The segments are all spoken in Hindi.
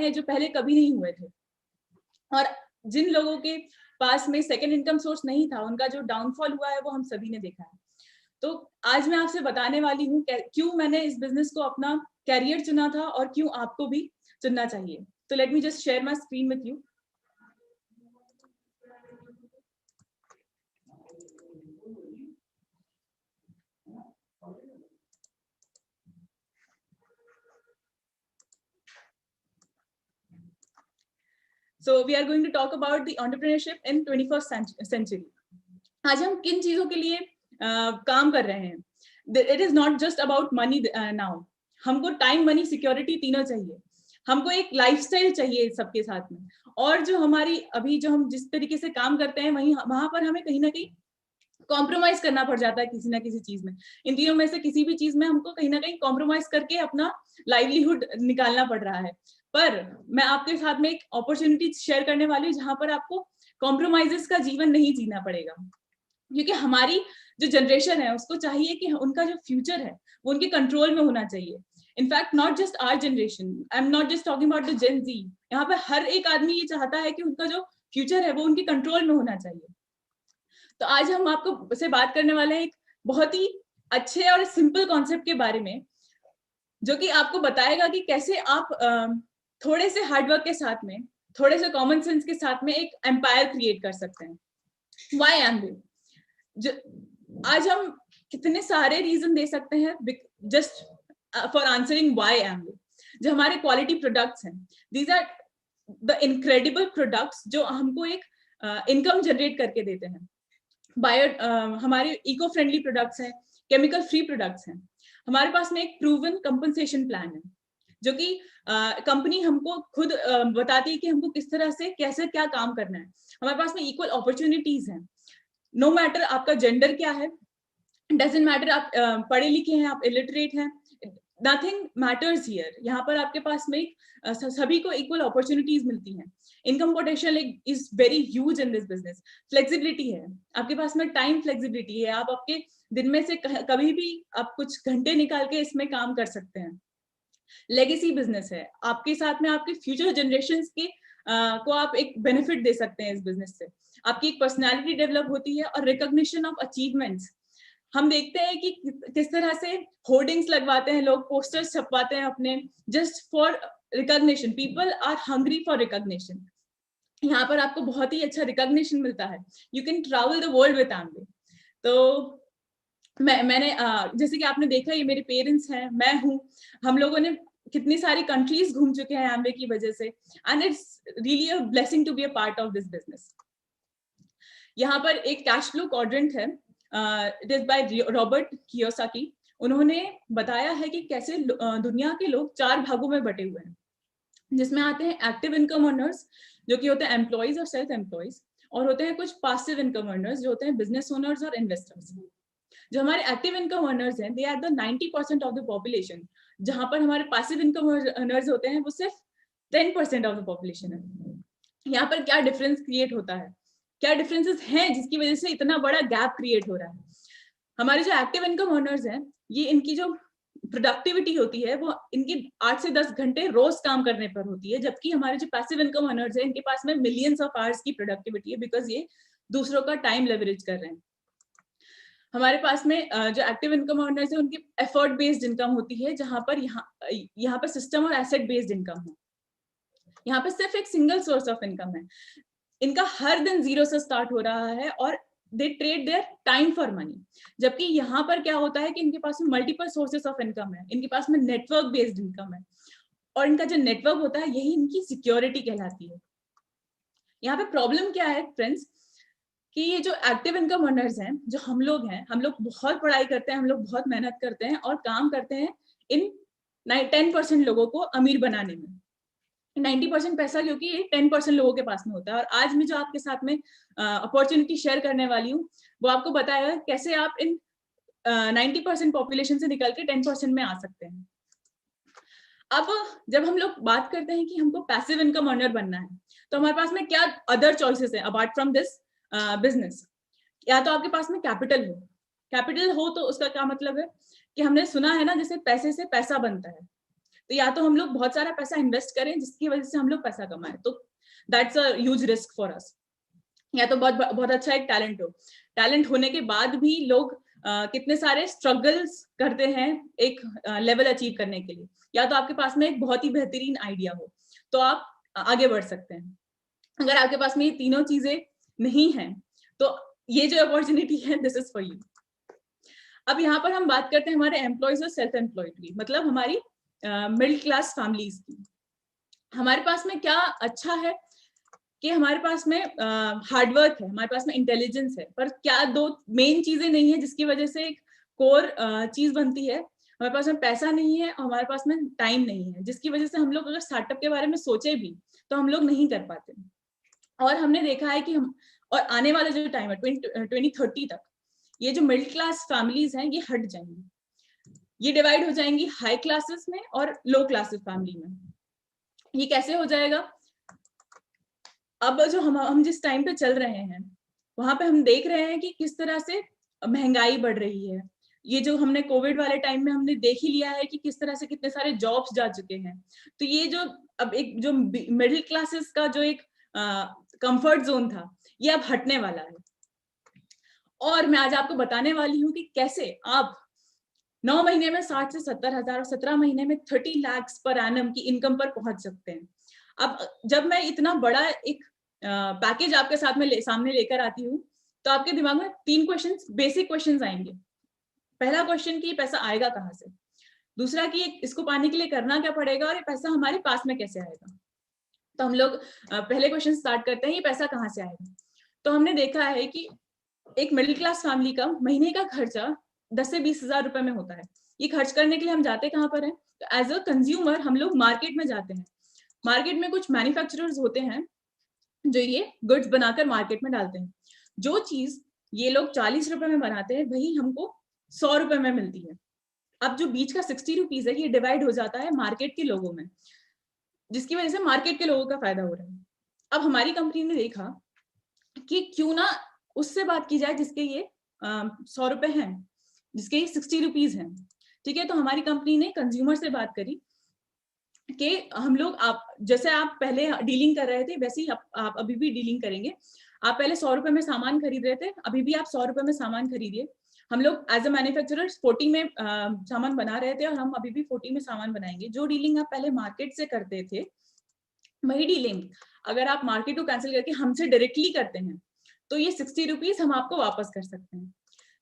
हैं जो पहले कभी नहीं हुए थे। और जिन लोगों के पास में सेकंड इनकम सोर्स नहीं था, उनका जो डाउनफॉल हुआ है वो हम सभी ने देखा है। तो आज मैं आपसे बताने वाली हूँ क्यों मैंने इस बिजनेस को अपना कैरियर चुना था और क्यों आपको भी चुनना चाहिए। तो let me just share my screen with you. So we are going to talk about the entrepreneurship in 21st century. आज हम किन चीजों के लिए काम कर रहे हैं? It is not just about money now. हमको टाइम, मनी, सिक्योरिटी तीनों चाहिए। हमको एक लाइफस्टाइल चाहिए सबके साथ में। और जो हमारी अभी जो हम जिस तरीके से काम करते हैं वहां पर हमें कहीं ना कहीं कॉम्प्रोमाइज करना पड़ जाता है किसी ना किसी चीज में। इन तीनों में से किसी भी चीज में हमको कहीं ना कहीं कॉम्प्रोमाइज करके अपना लाइवलीहुड निकालना पड़ रहा है। पर मैं आपके साथ में एक अपॉर्चुनिटी शेयर करने वाली हूँ जहां पर आपको कॉम्प्रोमाइजेस का जीवन नहीं जीना पड़ेगा। क्योंकि हमारी जो जनरेशन है उसको चाहिए कि उनका जो फ्यूचर है वो उनके कंट्रोल में होना चाहिए। In fact not just our generation, I am not just talking about the Gen Z. यहाँ पे हर एक आदमी ये चाहता है कि उनका जो फ्यूचर है वो उनके कंट्रोल में होना चाहिए। तो आज हम आपको से बात करने वाले हैं एक बहुत ही अच्छे और सिंपल कॉन्सेप्ट के बारे में, जो कि आपको बताएगा कि कैसे आप थोड़े से हार्डवर्क के साथ में, थोड़े से कॉमन सेंस के साथ में एक एम्पायर क्रिएट कर सकते हैं। Why Amway? आज हम कितने सारे रीजन दे सकते हैं just for answering why Amway. जो हमारे क्वालिटी प्रोडक्ट्स हैं, these are the incredible products जो हमको एक इनकम जनरेट करके देते हैं। हमारे इको फ्रेंडली प्रोडक्ट्स हैं, केमिकल फ्री प्रोडक्ट्स हैं। हमारे पास में एक प्रूवन कंपनसेशन प्लान है जो कि कंपनी हमको खुद बताती है कि हमको किस तरह से कैसे क्या काम करना है। हमारे पास में इक्वल अपॉर्चुनिटीज हैं। नो मैटर आपका जेंडर क्या है, डजंट मैटर आप पढ़े लिखे हैं, आप इलिटरेट हैं, नथिंग मैटर्स हियर। यहाँ पर आपके पास में सभी को इक्वल अपॉर्चुनिटीज मिलती हैं। Income potential is very huge in this business. Flexibility है, आपके पास में टाइम फ्लेक्सिबिलिटी है। आप आपके दिन में से कभी भी आप कुछ घंटे निकाल के इसमें काम कर सकते हैं। लेगेसी बिजनेस है, आपके साथ में आपके फ्यूचर जनरेशंस के को आप एक बेनिफिट दे सकते हैं इस बिजनेस से। आपकी एक पर्सनैलिटी डेवलप होती है और रिकॉग्निशन ऑफ अचीवमेंट्स। हम देखते हैं कि किस तरह से होर्डिंग्स लगवाते हैं लोग, पोस्टर्स छपवाते हैं अपने, just for recognition. People are hungry for recognition. यहाँ पर आपको बहुत ही अच्छा रिकॉग्निशन मिलता है। You can travel the world with Amway. तो मैंने जैसे कि आपने देखा, ये मेरे पेरेंट्स हैं, मैं हूँ, हम लोगों ने कितनी सारी कंट्रीज घूम चुके हैं एमवे की वजह से। And it's really a blessing to be a part of this business. यहाँ पर एक कैश फ्लो क्वाड्रेंट है, it is by Robert Kiyosaki. उन्होंने बताया है कि कैसे दुनिया के लोग 4 भागों में बटे हुए हैं, जिसमें आते हैं एक्टिव इनकम अर्नर्स जो कि होते हैं एम्प्लॉयज और सेल्फ एम्प्लॉयज, और होते हैं कुछ पासिव इनकम अर्नर्स जो होते हैं बिजनेस ओनर्स और इन्वेस्टर्स। जो हमारे एक्टिव इनकम अर्नर्स हैं, they are the 90% of the population, जहां पर हमारे पासिव इनकम अर्नर्स होते हैं वो सिर्फ 10% ऑफ द पॉपुलेशन है। यहाँ पर क्या डिफरेंस क्रिएट होता है, क्या डिफरेंसेस हैं जिसकी वजह से इतना बड़ा गैप क्रिएट हो रहा है? हमारे जो एक्टिव इनकम अर्नर्स हैं, ये इनकी जो प्रोडक्टिविटी होती है वो इनकी 8 से 10 घंटे रोज काम करने पर होती है, जबकि हमारे जो पैसिव इनकम अर्नर्स हैं, इनके पास में मिलियंस ऑफ आवर्स की प्रोडक्टिविटी है, बिकॉज ये दूसरों का टाइम लेवरेज कर रहे हैं। हमारे पास में जो एक्टिव इनकम अर्नर्स है, उनकी एफर्ट बेस्ड इनकम होती है, जहां पर यहाँ पर सिस्टम और एसेट बेस्ड इनकम है। यहाँ पर सिर्फ एक सिंगल सोर्स ऑफ इनकम है। इनका हर दिन 0 से स्टार्ट हो रहा है और दे trade their time for money. जबकि यहाँ पर क्या होता है कि इनके पास में मल्टीपल सोर्सेस ऑफ इनकम है, इनके पास में नेटवर्क बेस्ड इनकम है, और इनका जो नेटवर्क होता है यही इनकी सिक्योरिटी कहलाती है। यहाँ पे प्रॉब्लम क्या है फ्रेंड्स, कि ये जो एक्टिव इनकम अर्नर्स हैं, जो हम लोग हैं, हम लोग बहुत पढ़ाई करते हैं, हम लोग बहुत मेहनत करते हैं और काम करते हैं इन 10% लोगों को अमीर बनाने में। 90% पैसा क्योंकि 10% लोगों के पास में होता है। और आज मैं जो आपके साथ में अपॉर्चुनिटी शेयर करने वाली हूँ, वो आपको बताएगा कैसे आप इन 90% पॉपुलेशन से निकल के 10% में आ सकते हैं। अब जब हम लोग बात करते हैं कि हमको पैसिव इनकम अर्नर बनना है, तो हमारे पास में क्या अदर चॉइसेस है अपार्ट फ्रॉम दिस बिजनेस? या तो आपके पास में कैपिटल हो। कैपिटल हो तो उसका क्या मतलब है कि हमने सुना है ना, जैसे पैसे से पैसा बनता है, तो या तो हम लोग बहुत सारा पैसा इन्वेस्ट करें जिसकी वजह से हम लोग पैसा कमाएं, तो that's a huge risk for us. या तो बहुत बहुत अच्छा एक टैलेंट हो, टैलेंट होने के बाद भी लोग कितने सारे स्ट्रगल्स करते हैं एक लेवल अचीव करने के लिए। या तो आपके पास में एक बहुत ही बेहतरीन आइडिया हो तो आप आगे बढ़ सकते हैं। अगर आपके पास में ये तीनों चीजें नहीं है तो ये जो अपॉर्चुनिटी है दिस इज फॉर यू। अब यहाँ पर हम बात करते हैं हमारे एम्प्लॉयज और सेल्फ एम्प्लॉयड की, मतलब हमारी मिडिल क्लास फैमिलीज की। हमारे पास में क्या अच्छा है कि हमारे पास में हार्डवर्क है, हमारे पास में इंटेलिजेंस है, पर क्या दो मेन चीजें नहीं है जिसकी वजह से एक कोर चीज बनती है। हमारे पास में पैसा नहीं है और हमारे पास में टाइम नहीं है, जिसकी वजह से हम लोग अगर स्टार्टअप के बारे में सोचे भी तो हम लोग नहीं कर पाते। और हमने देखा है कि हम और आने वाला जो टाइम है 2030 तक ये जो मिडिल क्लास फैमिलीज हैं ये हट जाएंगी, ये डिवाइड हो जाएंगी हाई क्लासेस में और लो क्लासेस फैमिली में। ये कैसे हो जाएगा? अब जो हम जिस टाइम पे चल रहे हैं वहां पे हम देख रहे हैं कि किस तरह से महंगाई बढ़ रही है। ये जो हमने कोविड वाले टाइम में हमने देख ही लिया है कि किस तरह से कितने सारे जॉब्स जा चुके हैं। तो ये जो अब एक जो मिडिल क्लासेस का जो एक कंफर्ट जोन था ये अब हटने वाला है। और मैं आज आपको बताने वाली हूँ कि कैसे आप 9 महीने में 60 से 70 हजार और 17 महीने में 30 लाख पर एनम की इनकम पर पहुंच सकते हैं। अब जब मैं इतना बड़ा एक पैकेज आपके साथ में सामने लेकर आती हूँ तो आपके दिमाग में 3 क्वेश्चंस, बेसिक क्वेश्चंस आएंगे। पहला क्वेश्चन कि पैसा आएगा कहाँ से, दूसरा कि इसको पाने के लिए करना क्या पड़ेगा, और ये पैसा हमारे पास में कैसे आएगा। तो हम लोग पहले क्वेश्चन स्टार्ट करते हैं, ये पैसा कहाँ से आएगा। तो हमने देखा है कि एक मिडिल क्लास फैमिली का महीने का खर्चा 10 से 20 हजार रुपए में होता है। ये खर्च करने के लिए हम जाते कहाँ पर हैं? तो एज अ कंज्यूमर हम लोग मार्केट में जाते हैं। मार्केट में कुछ मैन्युफैक्चरर्स होते हैं जो ये गुड्स बनाकर मार्केट में डालते हैं। जो चीज ये लोग 40 रुपए में बनाते हैं वही हमको 100 रुपए में मिलती है। अब जो बीच का 60 रुपीज है ये डिवाइड हो जाता है मार्केट के लोगों में, जिसकी वजह से मार्केट के लोगों का फायदा हो रहा है। अब हमारी कंपनी ने देखा कि क्यों ना उससे बात की जाए जिसके ये 100 रुपए हैं, जिसके ये 60 रुपीज हैं। ठीक है, तो हमारी कंपनी ने कंज्यूमर से बात करी कि हम लोग आप जैसे आप पहले डीलिंग कर रहे थे वैसे ही आप अभी भी डीलिंग करेंगे। आप पहले 100 रुपए में सामान खरीद रहे थे, अभी भी आप 100 रुपए में सामान खरीदिए। हम लोग एज अ मैन्युफैक्चरर 40 में सामान बना रहे थे और हम अभी भी 40 में सामान बनाएंगे। जो डीलिंग आप पहले मार्केट से करते थे वही डीलिंग अगर आप मार्केट को कैंसिल करके हमसे डायरेक्टली करते हैं तो ये 60 रुपीज हम आपको वापस कर सकते हैं।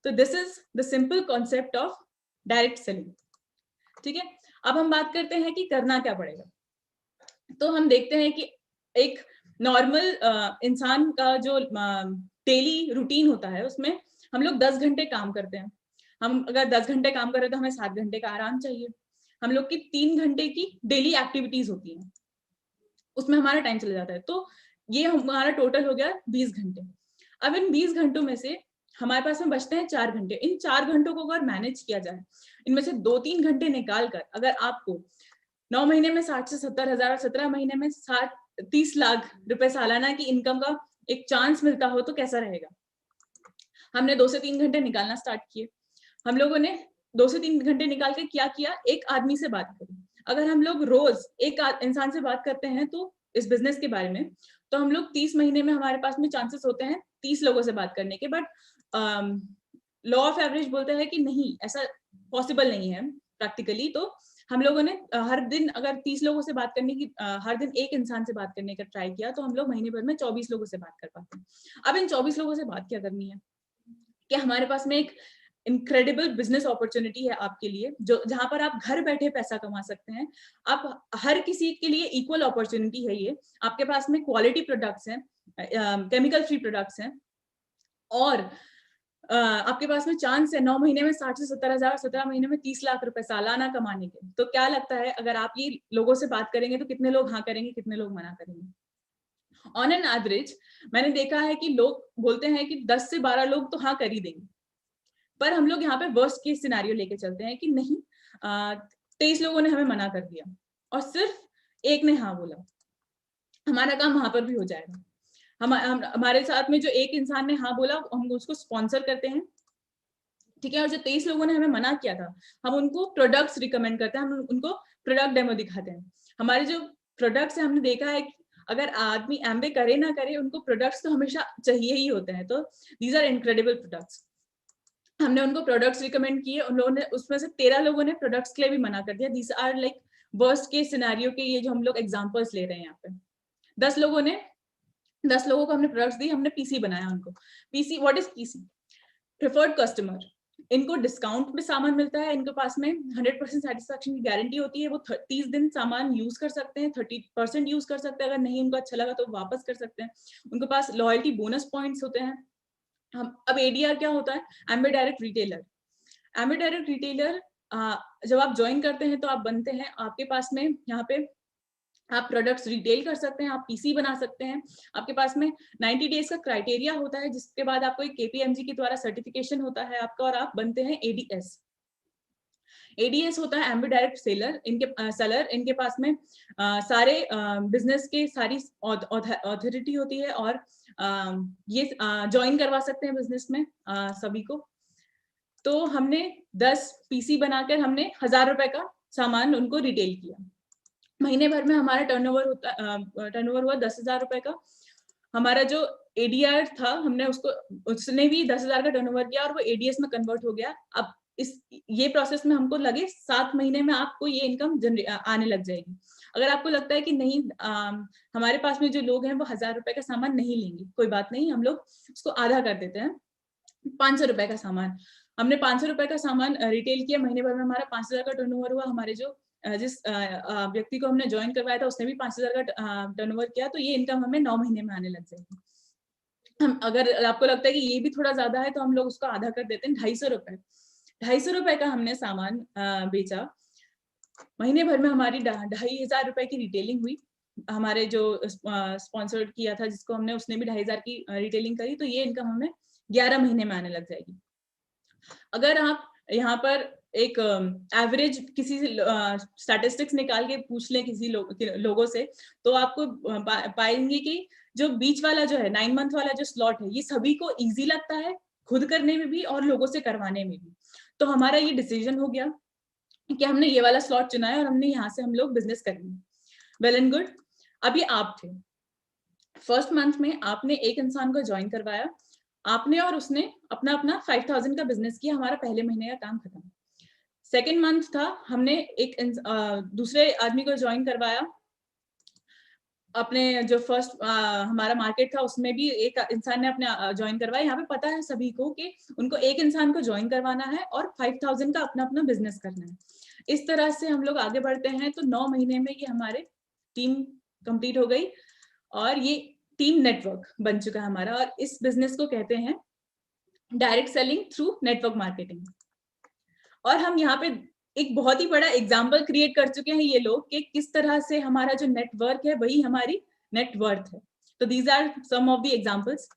तो this is the simple concept of direct selling. ठीक है, अब हम बात करते हैं कि करना क्या पड़ेगा। तो हम देखते हैं कि एक नॉर्मल इंसान का जो डेली रूटीन होता है उसमें हम लोग 10 घंटे काम करते हैं। हम अगर 10 घंटे काम कर रहे हैं तो हमें 7 घंटे का आराम चाहिए। हम लोग की 3 घंटे की डेली एक्टिविटीज होती हैं, उसमें हमारा टाइम चला जाता है। तो ये हमारा टोटल हो गया 20 घंटे। अब इन 20 घंटों में से हमारे पास में बचते हैं 4 घंटे। इन 4 घंटों को अगर मैनेज किया जाए, इनमें से 2-3 घंटे निकाल कर अगर आपको 9 महीने में 60 से 70 हजार और 17 महीने में 30 लाख रुपए सालाना की इनकम का एक चांस मिलता हो तो कैसा रहेगा। हमने 2 से 3 घंटे निकालना स्टार्ट किए। हम लोगों ने 2 से 3 घंटे निकाल के क्या किया, एक आदमी से बात करी। अगर हम लोग रोज एक इंसान से बात करते हैं तो इस बिजनेस के बारे में, तो हम लोग 30 महीने में हमारे पास में चांसेस होते हैं 30 लोगों से बात करने के। बट लॉ ऑफ एवरेज बोलता है कि नहीं, ऐसा पॉसिबल नहीं है प्रैक्टिकली। तो हम लोगों ने हर दिन अगर 30 लोगों से बात करने की हर दिन एक इंसान से बात करने का ट्राई किया तो हम लोग महीने भर में 24 लोगों से बात कर पाते हैं। अब इन 24 लोगों से बात क्या करनी है कि हमारे पास में एक इनक्रेडिबल बिजनेस अपॉर्चुनिटी है आपके लिए, जो जहां पर आप घर बैठे पैसा कमा सकते हैं। आप हर किसी के लिए इक्वल अपॉर्चुनिटी है ये। आपके पास में क्वालिटी प्रोडक्ट्स हैं, केमिकल फ्री प्रोडक्ट्स हैं, और आपके पास में चांस है 9 महीने में 60 से 70 हजार, 17 महीने में 30 लाख रुपए सालाना कमाने के। तो क्या लगता है अगर आप ये लोगों से बात करेंगे तो कितने लोग हाँ करेंगे, कितने लोग मना करेंगे? ऑन एन एवरेज मैंने देखा है कि लोग बोलते हैं कि 10 से 12 लोग तो हाँ कर ही देंगे। पर हम लोग यहाँ पे वर्स्ट केस सिनेरियो लेके चलते हैं कि नहीं, 23 लोगों ने हमें मना कर दिया और सिर्फ एक ने हाँ बोला। हमारा काम वहां पर भी हो जाएगा। हमारे साथ में जो एक इंसान ने हाँ बोला हम उसको स्पॉन्सर करते हैं। ठीक है, और जो 23 लोगों ने हमें मना किया था हम उनको प्रोडक्ट्स रिकमेंड करते हैं, हम उनको प्रोडक्ट डेमो दिखाते हैं। हमारे जो प्रोडक्ट्स है, हमने देखा है कि अगर आदमी एमबे करे ना करे, उनको प्रोडक्ट्स तो हमेशा चाहिए ही होते हैं। तो दीज आर इनक्रेडिबल प्रोडक्ट्स। हमने उनको प्रोडक्ट्स रिकमेंड किए, उन लोगों ने, उसमें से 13 लोगों ने प्रोडक्ट्स के लिए भी मना कर दिया। These are like worst case scenario के ये जो हम लोग एग्जांपल्स ले रहे हैं यहाँ पे। 10 लोगों को हमने प्रोडक्ट्स दी, हमने पीसी बनाया उनको। PC, what is PC? Preferred customer. इनको डिस्काउंट में सामान मिलता है, इनके पास में 100% सेटिस्फैक्शन की गारंटी होती है। वो 30 दिन सामान यूज कर सकते हैं, 30% यूज कर सकते हैं, अगर नहीं उनको अच्छा लगा तो वापस कर सकते हैं। उनके पास लॉयल्टी बोनस पॉइंट्स होते हैं। हम अब एडीआर क्या होता है? एम्बे डायरेक्ट रिटेलर। एम्बे डायरेक्ट रिटेलर जब आप ज्वाइन करते हैं तो आप बनते हैं, आपके पास में यहाँ पे आप प्रोडक्ट्स रिटेल कर सकते हैं, आप पीसी बना सकते हैं। आपके पास में 90 डेज का क्राइटेरिया होता है, जिसके बाद आपको एक केपीएमजी के द्वारा सर्टिफिकेशन होता है आपका, और आप बनते हैं एडीएस। एडीएस होता है एम्बे डायरेक्ट सेलर। इनके पास में सारे बिजनेस के सारी अथॉरिटी होती है, और ये ज्वाइन करवा सकते हैं बिजनेस में सभी को। तो हमने 10 पीसी बनाकर हमने 1000 रुपए का सामान उनको रिटेल किया। महीने भर में हमारा टर्नओवर हुआ 10,000 रुपए का। हमारा जो एडीआर था, हमने उसने भी 10,000 का टर्नओवर किया और वो एडीएस में कन्वर्ट हो गया। अब ये प्रोसेस में हमको लगे 7 महीने में आपको ये इनकम आने लग जाएगी। अगर आपको लगता है कि नहीं, हमारे पास में जो लोग हैं वो 1000 रुपए का सामान नहीं लेंगे, कोई बात नहीं, हम लोग उसको आधा कर देते हैं, 500 रुपए का सामान। हमने 500 रुपए का सामान रिटेल किया, महीने भर में हमारा 5000 का टर्नओवर हुआ। हमारे जो जिस व्यक्ति को हमने ज्वाइन करवाया था उसने भी 5000 का टर्नओवर किया। तो ये इनकम हमें 9 महीने में आने लग जाएगी। हम, अगर आपको लगता है कि ये भी थोड़ा ज्यादा है, तो हम लोग उसको आधा कर देते हैं, 250 रुपए। 250 रुपए का हमने सामान बेचा। महीने भर में हमारी 2500 रुपए की रिटेलिंग हुई। हमारे जो स्पॉन्सर्ड किया था जिसको हमने, उसने भी 2500 की रिटेलिंग करी। तो ये इनकम हमें 11 महीने में आने लग जाएगी। अगर आप यहाँ पर एक एवरेज किसी से स्टैटिस्टिक्स निकाल के पूछ लें किसी लोगों से, तो आपको पाएंगे कि जो बीच वाला जो है 9 मंथ वाला जो स्लॉट है, ये सभी को इजी लगता है, खुद करने में भी और लोगों से करवाने में भी। तो हमारा ये डिसीजन हो गया कि हमने ये वाला स्लॉट चुना है और हमने यहाँ से हम लोग बिजनेस करेंगे। Well and good. अब ये आप थे, फर्स्ट मंथ में आपने एक इंसान को ज्वाइन करवाया, आपने और उसने अपना अपना 5000 का बिजनेस किया। हमारा पहले महीने का काम खत्म। सेकेंड मंथ था, हमने एक दूसरे आदमी को ज्वाइन करवाया। अपने जो फर्स्ट हमारा मार्केट था उसमें भी एक इंसान ने अपने ज्वाइन करवाया। यहाँ पे पता है सभी को कि उनको एक इंसान को ज्वाइन करवाना है और 5000 का अपना अपना बिजनेस करना है। इस तरह से हम लोग आगे बढ़ते हैं। तो 9 महीने में ये हमारे टीम कंप्लीट हो गई और ये टीम नेटवर्क बन चुका है हमारा। और इस बिजनेस को कहते हैं direct selling through network marketing. और हम यहाँ पे एक बहुत ही बड़ा एग्जाम्पल क्रिएट कर चुके हैं ये लोग कि किस तरह से हमारा जो नेटवर्क है वही हमारी नेटवर्थ है। तो these are some of the examples.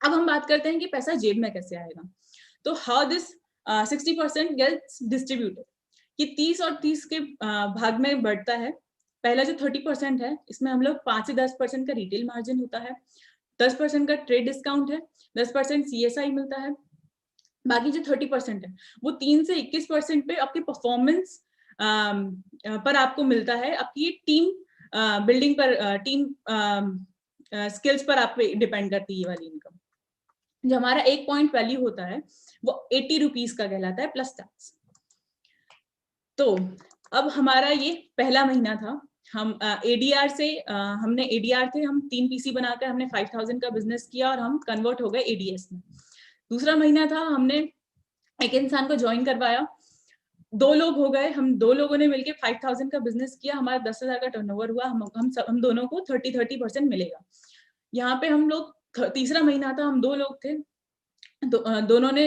अब हम बात करते हैं कि पैसा जेब में कैसे आएगा। तो हाउ दिस 60% गेट्स डिस्ट्रीब्यूटेड, कि 30 और 30 के भाग में बढ़ता है। पहला जो 30% है, इसमें हम लोग 5 से 10% का रिटेल मार्जिन होता है, 10% का ट्रेड डिस्काउंट है, 10% CSI मिलता है। बाकी जो 30% है वो 3 से 21% पे आपके परफॉर्मेंस पर आपको मिलता है। आपकी टीम बिल्डिंग पर, टीम स्किल्स पर आप पे डिपेंड करती है ये वाली इनकम। जो हमारा 1 पॉइंट वैल्यू होता है वो 80 रुपीज का कहलाता है प्लस टैक्स। तो अब हमारा ये पहला महीना था। हम एडीआर से हमने एडीआर थे, हम 3 पीसी बनाकर हमने 5000 का बिजनेस किया और हम कन्वर्ट हो गए एडीएस में। दूसरा महीना था, हमने एक इंसान को ज्वाइन करवाया, 2 लोग हो गए, हम 2 लोगों ने मिलकर 5000 का बिजनेस किया। हमारा 10,000 का टर्नओवर हुआ। हम दोनों को 30% मिलेगा। यहाँ पे हम लोग, तीसरा महीना था, हम 2 लोग थे, दोनों ने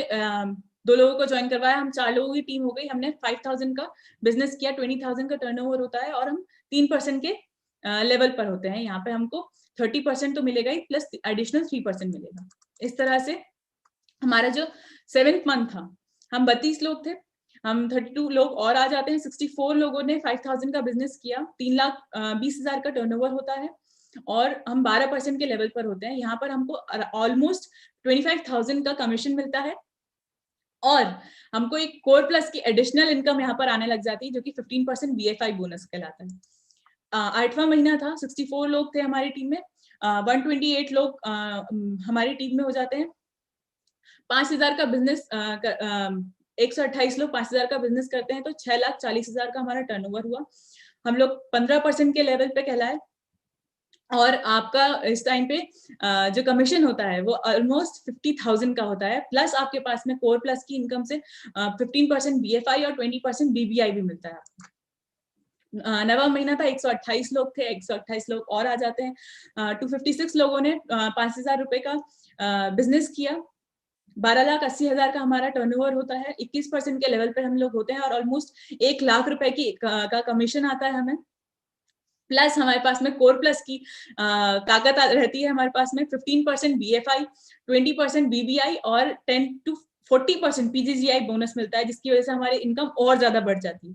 2 लोगों को ज्वाइन करवाया, हम 4 लोगों की टीम हो गई। हमने 5000 का बिजनेस किया, 20,000 का टर्नओवर होता है और हम 3% के लेवल पर होते हैं। यहाँ पे हमको 30% तो मिलेगा ही, प्लस एडिशनल 3% मिलेगा। इस तरह से हमारा जो 7th मंथ था, हम 32 लोग थे, हम 32 लोग और आ जाते हैं। 64 लोगों ने 5000 का बिजनेस किया, 3,20,000 का टर्नओवर होता है और हम 12% के लेवल पर होते हैं। यहाँ पर हमको ऑलमोस्ट 25,000 का कमीशन मिलता है और हमको एक कोर प्लस की एडिशनल इनकम यहाँ पर आने लग जाती है, जो कि 15% BFI बोनस कहलाता है। 8वां महीना था, 64 लोग थे हमारी टीम में, 128 लोग हमारी टीम में हो जाते हैं। 5,000 का बिजनेस 128 लोग 5,000 का बिजनेस करते हैं, तो 6,40,000 का हमारा टर्नओवर हुआ। हम लोग 15% के लेवल पे कहलाए, और आपका इस टाइम पे जो कमीशन होता है वो ऑलमोस्ट 50,000 का होता है, प्लस आपके पास में कोर प्लस की इनकम से 15% BFI और 20% BBI भी मिलता है आपको। 9वां महीना था, 128 लोग थे, 128 लोग और आ जाते हैं। 256 लोगों ने 5,000 रुपए का बिजनेस किया। 12,80,000 का हमारा टर्नओवर होता है, 21% के लेवल पे हम लोग होते हैं, और ऑलमोस्ट 1 लाख रुपए की का कमीशन आता है हमें। प्लस हमारे पास में कोर प्लस की ताकत रहती है हमारे पास में 15% BFI, 20% BBI और 10 to 40% PGGI बोनस मिलता है, जिसकी वजह से हमारी इनकम और ज्यादा बढ़ जाती है।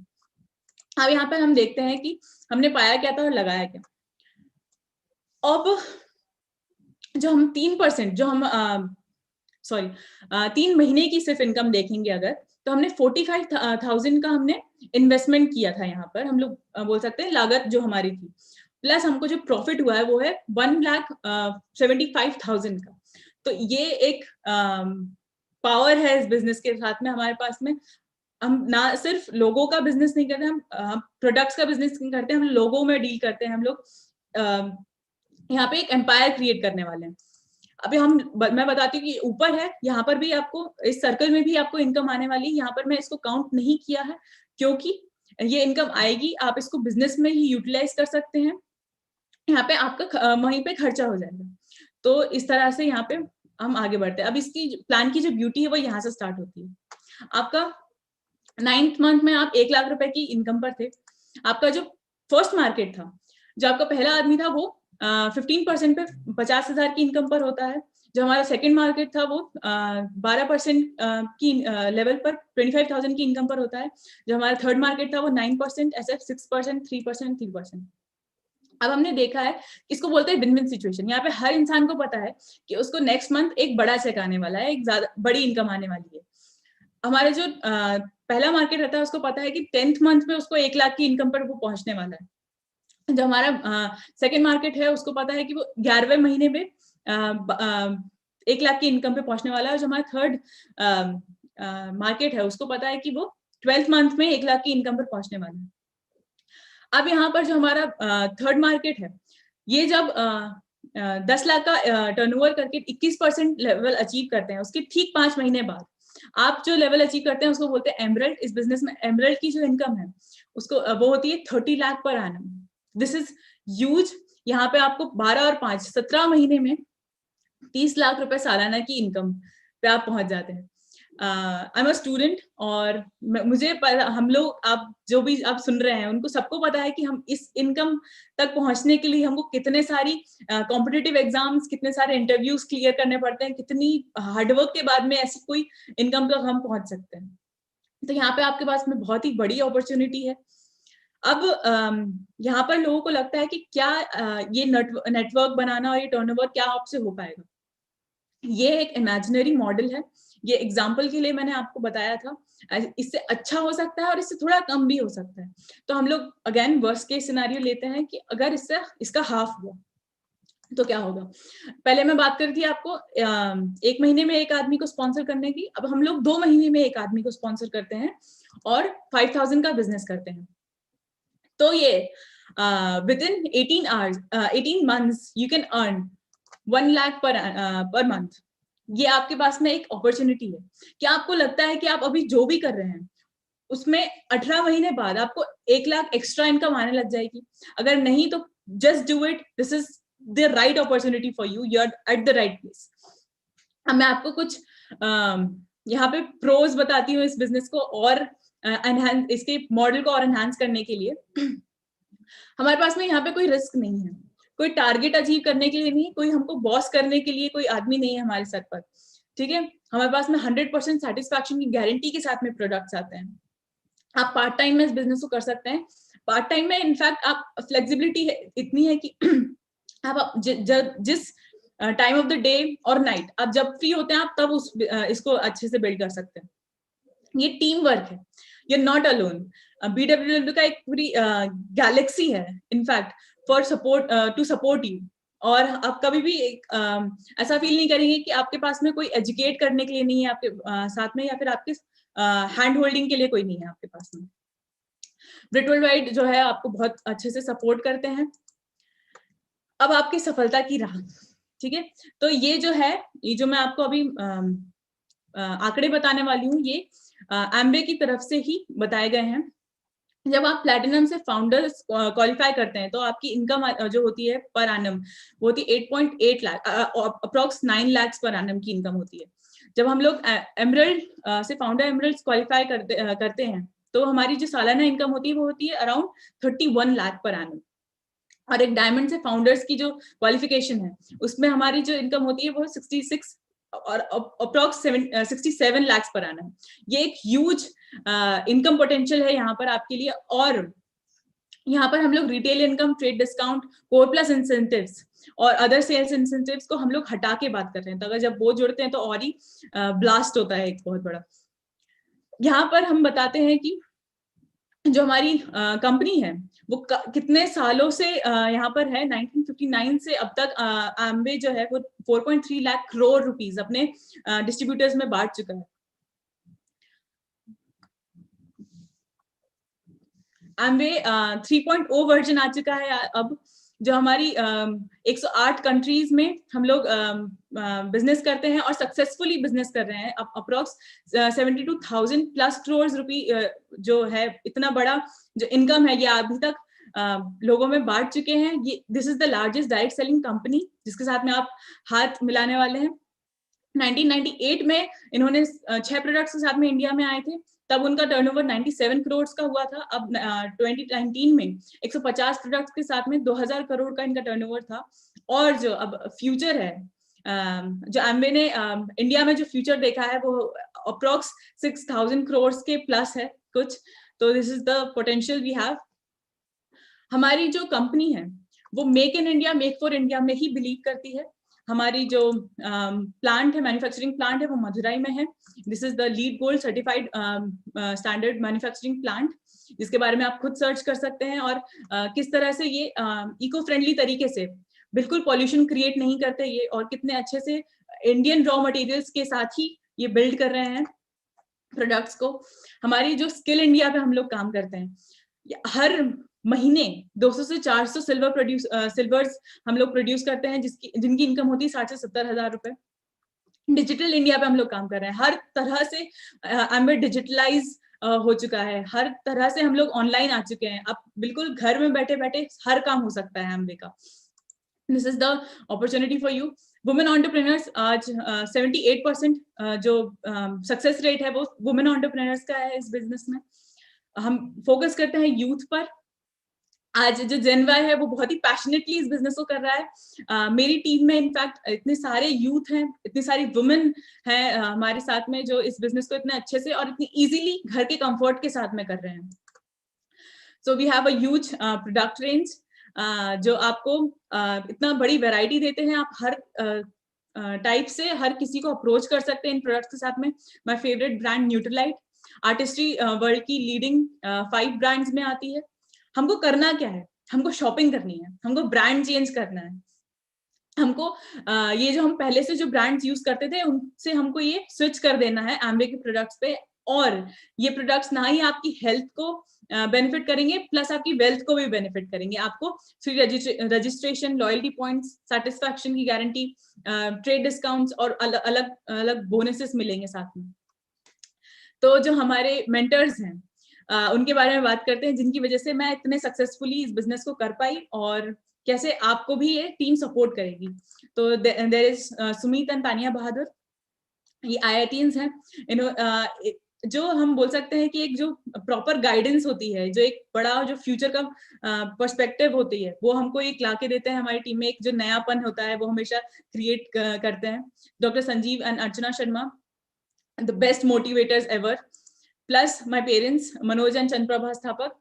अब यहाँ पे हम देखते हैं कि हमने पाया क्या था और लगाया क्या। अब जो हम 3% जो हम 3 महीने की सिर्फ इनकम देखेंगे अगर, तो हमने 45,000 का हमने इन्वेस्टमेंट किया था। यहाँ पर हम लोग बोल सकते हैं लागत जो हमारी थी, प्लस हमको जो प्रॉफिट हुआ है वो है 1,75,000 का। तो ये एक पावर है इस बिजनेस के साथ में हमारे पास में। हम ना सिर्फ लोगों का बिजनेस नहीं करते, हम प्रोडक्ट्स का बिजनेस नहीं करते, हम लोगों में डील करते हैं। हम लोग यहाँ पे एक एम्पायर क्रिएट करने वाले हैं। अभी मैं बताती हूँ कि ऊपर है, यहाँ पर भी आपको इस सर्कल में भी आपको इनकम आने वाली है। यहाँ पर मैं इसको काउंट नहीं किया है, क्योंकि ये इनकम आएगी, आप इसको बिजनेस में ही यूटिलाइज कर सकते हैं। यहाँ पे आपका वहीं पे खर्चा हो जाएगा। तो इस तरह से यहाँ पे हम आगे बढ़ते हैं। अब इसकी प्लान की जो ब्यूटी है वो यहाँ से स्टार्ट होती है। आपका 9th मंथ में आप 1 लाख रुपए की इनकम पर थे। आपका जो फर्स्ट मार्केट था, जो आपका पहला आदमी था, वो 15% पे 50,000 की इनकम पर होता है। जो हमारा सेकंड मार्केट था वो 12% की लेवल पर 25,000 की इनकम पर होता है। जो हमारा थर्ड मार्केट था वो 9%, SF 6%, 3%, 3%। अब हमने देखा है, इसको बोलते हैं विन विन सिचुएशन। यहाँ पे हर इंसान को पता है कि उसको नेक्स्ट मंथ एक बड़ा चेक आने वाला है, एक ज्यादा बड़ी इनकम आने वाली है। हमारे जो पहला मार्केट रहता है उसको पता है कि 10th मंथ में उसको 1 लाख की इनकम पर वो पहुंचने वाला है। जो हमारा सेकेंड मार्केट है उसको पता है कि वो 11वें महीने में 1 लाख की इनकम पे पहुंचने वाला है। जो हमारा थर्ड मार्केट है उसको पता है कि वो 12th मंथ में 1 लाख की इनकम पर पहुंचने वाला है। अब यहाँ पर जो हमारा थर्ड मार्केट है, ये जब 10 लाख का टर्नओवर करके 21% लेवल अचीव करते हैं, उसके ठीक 5 महीने बाद आप जो लेवल अचीव करते हैं उसको बोलते हैं एमरल्ड। इस बिजनेस में एमरल्ड की जो इनकम है उसको वो होती है 30 lakh per annum. This is huge. यहाँ पे आपको 12 और 5 17 महीने में 30 लाख रुपए सालाना की इनकम पे आप पहुंच जाते हैं। आई एम अ स्टूडेंट, और मुझे हम लोग आप जो भी आप सुन रहे हैं उनको सबको पता है कि हम इस इनकम तक पहुंचने के लिए हमको कितने सारी कॉम्पिटिटिव एग्जाम्स, कितने सारे इंटरव्यूज क्लियर करने पड़ते हैं, कितनी हार्डवर्क के बाद में ऐसी कोई इनकम तक हम पहुंच सकते हैं। तो यहाँ पे आपके पास में बहुत ही बड़ी अपॉर्चुनिटी है। अब यहाँ पर लोगों को लगता है कि क्या ये नेटवर्क बनाना और ये टर्नओवर क्या आपसे हो पाएगा। ये एक इमेजिनरी मॉडल है, ये एग्जाम्पल के लिए मैंने आपको बताया था। इससे अच्छा हो सकता है और इससे थोड़ा कम भी हो सकता है। तो हम लोग अगेन वर्स्ट केस सिनेरियो लेते हैं कि अगर इससे इसका हाफ हुआ तो क्या होगा। पहले मैं बात करी थी आपको 1 महीने में एक आदमी को स्पॉन्सर करने की। अब हम लोग 2 महीने में एक आदमी को स्पॉन्सर करते हैं और 5,000 का बिजनेस करते हैं। तो ये within 18 months you can earn 1 lakh per month. ये आपके पास में एक अपॉर्चुनिटी है। क्या आपको लगता है कि आप अभी जो भी कर रहे हैं उसमें 18 महीने बाद आपको 1 लाख एक्स्ट्रा इनकम आने लग जाएगी? अगर नहीं तो just do it, this is the right opportunity for you, you are at the right place. अब मैं आपको कुछ यहाँ पे प्रोज बताती हूँ इस बिजनेस को और एनहांस, इसके मॉडल को और एनहांस करने के लिए। हमारे पास में यहाँ पे कोई रिस्क नहीं है, कोई टारगेट अचीव करने के लिए नहीं, कोई हमको बॉस करने के लिए कोई आदमी नहीं है हमारे सर पर। ठीक है, हमारे पास में 100% सेटिस्फैक्शन की गारंटी के साथ में प्रोडक्ट्स आते हैं। आप पार्ट टाइम में इस बिजनेस को कर सकते हैं। पार्ट टाइम में इनफैक्ट आप फ्लेक्सिबिलिटी इतनी है कि आप जिस टाइम ऑफ द डे और नाइट आप जब फ्री होते हैं आप तब इसको अच्छे से बिल्ड कर सकते हैं। ये टीम वर्क है, you are not alone. BW का एक पूरी गैलेक्सी है in fact for support, to support you. और आप कभी भी ऐसा फील नहीं करेंगे कि आपके पास में कोई एजुकेट करने के लिए नहीं है आपके साथ में, या फिर आपके हैंड होल्डिंग के लिए कोई नहीं है आपके पास में। ब्रिट वर्ल्ड वाइड जो है आपको बहुत अच्छे से सपोर्ट करते हैं। अब आपकी सफलता की राह, ठीक है, तो ये जो है, ये जो मैं आपको अभी आंकड़े बताने वाली हूँ, ये एम्बे की तरफ से ही बताए गए हैं। जब आप प्लैटिनम से फाउंडर्स क्वालिफाई करते हैं तो आपकी इनकम जो होती है पर एनम वो होती है 8.8 lakh, approx 9 lakh per annum की इनकम होती है। जब हम लोग एमरल्ड से फाउंडर एमरल्ड क्वालिफाई करते हैं तो हमारी जो सालाना इनकम होती है वो होती है अराउंड 31 लाख पर एनम। और एक डायमंड से फाउंडर्स की जो क्वालिफिकेशन है उसमें हमारी जो इनकम होती है वो 66 और अप्रोक्स 67 लाख पर एनम। ये एक ह्यूज इनकम पोटेंशियल है यहाँ पर आपके लिए। और यहाँ पर हम लोग retail income, trade discount, core plus incentives और अदर सेल्स इंसेंटिव्स को हम लोग हटा के बात कर रहे हैं। तो अगर जब वो जुड़ते हैं तो और ही ब्लास्ट होता है एक बहुत बड़ा। यहाँ पर हम बताते हैं कि जो हमारी कंपनी है वो कितने सालों से यहाँ पर है। 1959 से अब तक एम्बे जो है वो 4.3 लाख करोड़ रुपीस अपने डिस्ट्रीब्यूटर्स में बांट चुका है। एम्बे 3.0 वर्जन आ चुका है अब, जो हमारी 108 कंट्रीज में हम लोग बिजनेस करते हैं और सक्सेसफुली बिजनेस कर रहे हैं। अप्रोक्स 72,000 प्लस करोड़ रुपी जो है, इतना बड़ा जो इनकम है ये अभी तक लोगों में बांट चुके हैं। ये this is the largest direct selling company जिसके साथ में आप हाथ मिलाने वाले हैं। 1998 में इन्होंने 6 प्रोडक्ट्स के साथ में इंडिया में आए थे, तब उनका टर्नओवर 97 करोड़ का हुआ था। अब 2019 में 150 प्रोडक्ट्स के साथ में 2000 करोड़ का इनका टर्नओवर था। और जो अब फ्यूचर है, जो एम्बे ने इंडिया में जो फ्यूचर देखा है वो अप्रोक्स 6000 करोड़ के प्लस है कुछ। तो this is the potential we have. हमारी जो कंपनी है वो make in India, make for India में ही बिलीव करती है। हमारी जो प्लांट है, मैन्युफैक्चरिंग प्लांट है, वो मदुरई में है। This is the lead gold certified standard manufacturing plant, जिसके बारे में आप खुद सर्च कर सकते हैं। और किस तरह से ये इको फ्रेंडली तरीके से, बिल्कुल पॉल्यूशन क्रिएट नहीं करते ये, और कितने अच्छे से इंडियन रॉ मटेरियल्स के साथ ही ये बिल्ड कर रहे हैं प्रोडक्ट्स को। हमारी जो स्किल इंडिया पे हम लोग काम करते हैं, हर महीने 200 से 400 सिल्वर्स हम लोग प्रोड्यूस करते हैं, जिनकी इनकम होती है 60 से 70 हजार रुपए। डिजिटल इंडिया पे हम लोग काम कर रहे हैं। हर तरह से एम्बे डिजिटलाइज हो चुका है, हर तरह से हम लोग ऑनलाइन आ चुके हैं। अब बिल्कुल घर में बैठे बैठे हर काम हो सकता है एम्बे का। This is the opportunity for you. Women entrepreneurs, आज 78% जो सक्सेस रेट है वो वुमेन एंटरप्रेन्योर्स का है इस बिजनेस में। हम फोकस करते हैं यूथ पर। आज जो जेन वाई है वो बहुत ही पैशनेटली इस बिजनेस को कर रहा है। मेरी टीम में इनफैक्ट इतने सारे यूथ हैं, इतनी सारी वुमेन हैं हमारे साथ में, जो इस बिजनेस को इतने अच्छे से और इतनी इजीली घर के कंफर्ट के साथ में कर रहे हैं। So we have a huge product range जो आपको इतना बड़ी वैरायटी देते हैं। आप हर टाइप से हर किसी को अप्रोच कर सकते हैं इन प्रोडक्ट्स के साथ में। My favourite brand Nutrilite, artistry world की लीडिंग 5 ब्रांड्स में आती है। हमको करना क्या है, हमको शॉपिंग करनी है, हमको ब्रांड चेंज करना है। हमको ये जो हम पहले से जो ब्रांड्स यूज करते थे उनसे हमको ये स्विच कर देना है एम्बे के प्रोडक्ट्स पे। और ये प्रोडक्ट्स ना ही आपकी हेल्थ को बेनिफिट करेंगे, प्लस आपकी वेल्थ को भी बेनिफिट करेंगे। आपको free registration, loyalty points, satisfaction की गारंटी, ट्रेड डिस्काउंट्स और अलग अलग बोनसेस मिलेंगे साथ में। तो जो हमारे मेंटर्स हैं उनके बारे में बात करते हैं, जिनकी वजह से मैं इतने सक्सेसफुली इस बिजनेस को कर पाई, और कैसे आपको भी ये टीम सपोर्ट करेगी। तो there is Sumit and Tania Bahadur, ये IITians हैं। जो हम बोल सकते हैं कि एक जो प्रॉपर गाइडेंस होती है, जो एक बड़ा जो फ्यूचर का पर्सपेक्टिव होती है, वो हमको एक लाके देते हैं हमारी टीम में। एक जो नयापन होता है वो हमेशा क्रिएट करते हैं। Doctor Sanjeev and Archana Sharma, the best motivators ever. Plus my parents, Manoj and Chandprabha Sthapak.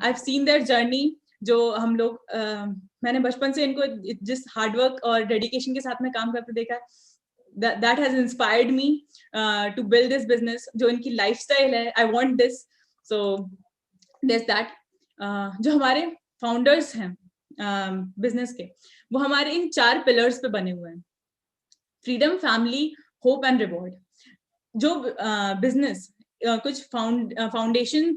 I've seen their journey. जो हम लोग मैंने बचपन से इनको जिस हार्डवर्क और डेडिकेशन के साथ में काम करते देखा है, that has inspired me to build this business. जो इनकी lifestyle है, I want this. So there's that. जो हमारे founders हैं business के, वो हमारे इन 4 pillars पे बने हुए हैं: freedom, family, hope and reward. जो business कुछ foundation